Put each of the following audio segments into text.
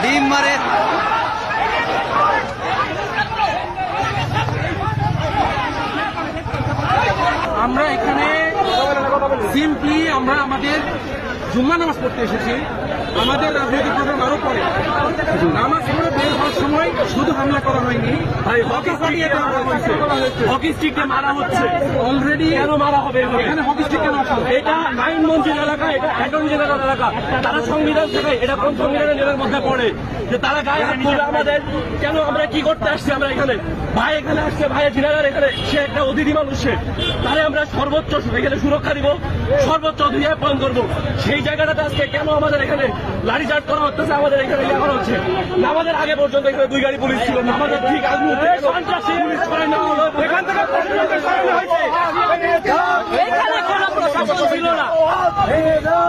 ডিম মারে। আমরা এখানে সিম্পলি আমরা আমাদের জুম্মা নামাজ পড়তে এসেছি। আমাদের রাজনৈতিক প্রোগ্রাম আরো পরে। নামাজ পড়ে বের হওয়ার সময় শুধু হামলা করা হয়নি, হকি স্টিকে মারা হচ্ছে অলরেডি। কেন মারা হবে এখানে? হকি স্টিক কেন আসা? এটা আইন মন্ত্রীর এলাকা, এটা অ্যাটর্নি জেনারেল এলাকা। তারা সংবিধান থেকে এটা কোন সংবিধানের নিয়মের মধ্যে পড়ে যে তারা গায়ে হাত তুলবে আমাদের? কেন আমরা কি করতে আসছি? আমরা এখানে ভাই এখানে আসছে, ভাইয়ের জিনাগার এখানে, সে একটা অতিথি মানুষ, সে তাহলে আমরা সর্বোচ্চ এখানে সুরক্ষা দিব, সর্বোচ্চ অধিকার পালন করবো। সেই জায়গাটাতে আজকে কেন আমাদের এখানে লাঠিচার্জ করা হচ্ছে? আমাদের এখানে ইয়ে করা হচ্ছে। নামাজের আগে পর্যন্ত এখানে 2 গাড়ি পুলিশ ছিল, নামাজের ঠিক আগে পুলিশ সরাই নেওয়া হলো। এখান থেকে এখানে কোনো প্রশাসন ছিল না।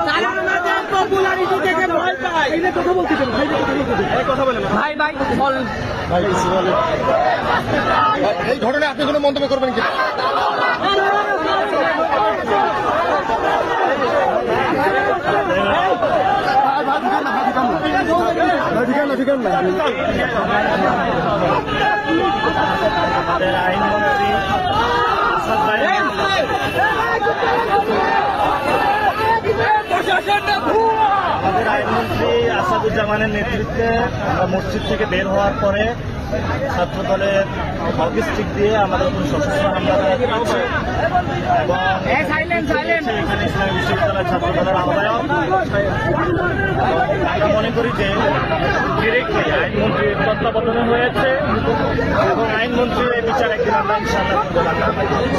তারা আমাদের পপুলারিটি থেকে ভয় পায়। কথা বলতে কথা বলেন ভাই ভাই বলেন ভাই। এই ঘটনায় আপনি কোনো মন্তব্য করবেন কিনা? আমাদের আইনমন্ত্রী আসাদ ভাই, আমাদের আইনমন্ত্রী আসাদুজ্জামানের নেতৃত্বে আমরা মসজিদ থেকে বের হওয়ার পরে ছাত্র দলের হকি স্টিক দিয়ে আমাদের উপর সশস্ত্র হামলা চালাচ্ছে এবং এখানে ইসলামী বিশ্ববিদ্যালয়ের ছাত্র দলের আহ্বায়ক। আমরা মনে করি যে ডিরেক্টলি আইনমন্ত্রীর তত্ত্বাবধানে হয়েছে এবং আইনমন্ত্রীর এই বিচার একদিন আমরা ইনশাআল্লাহ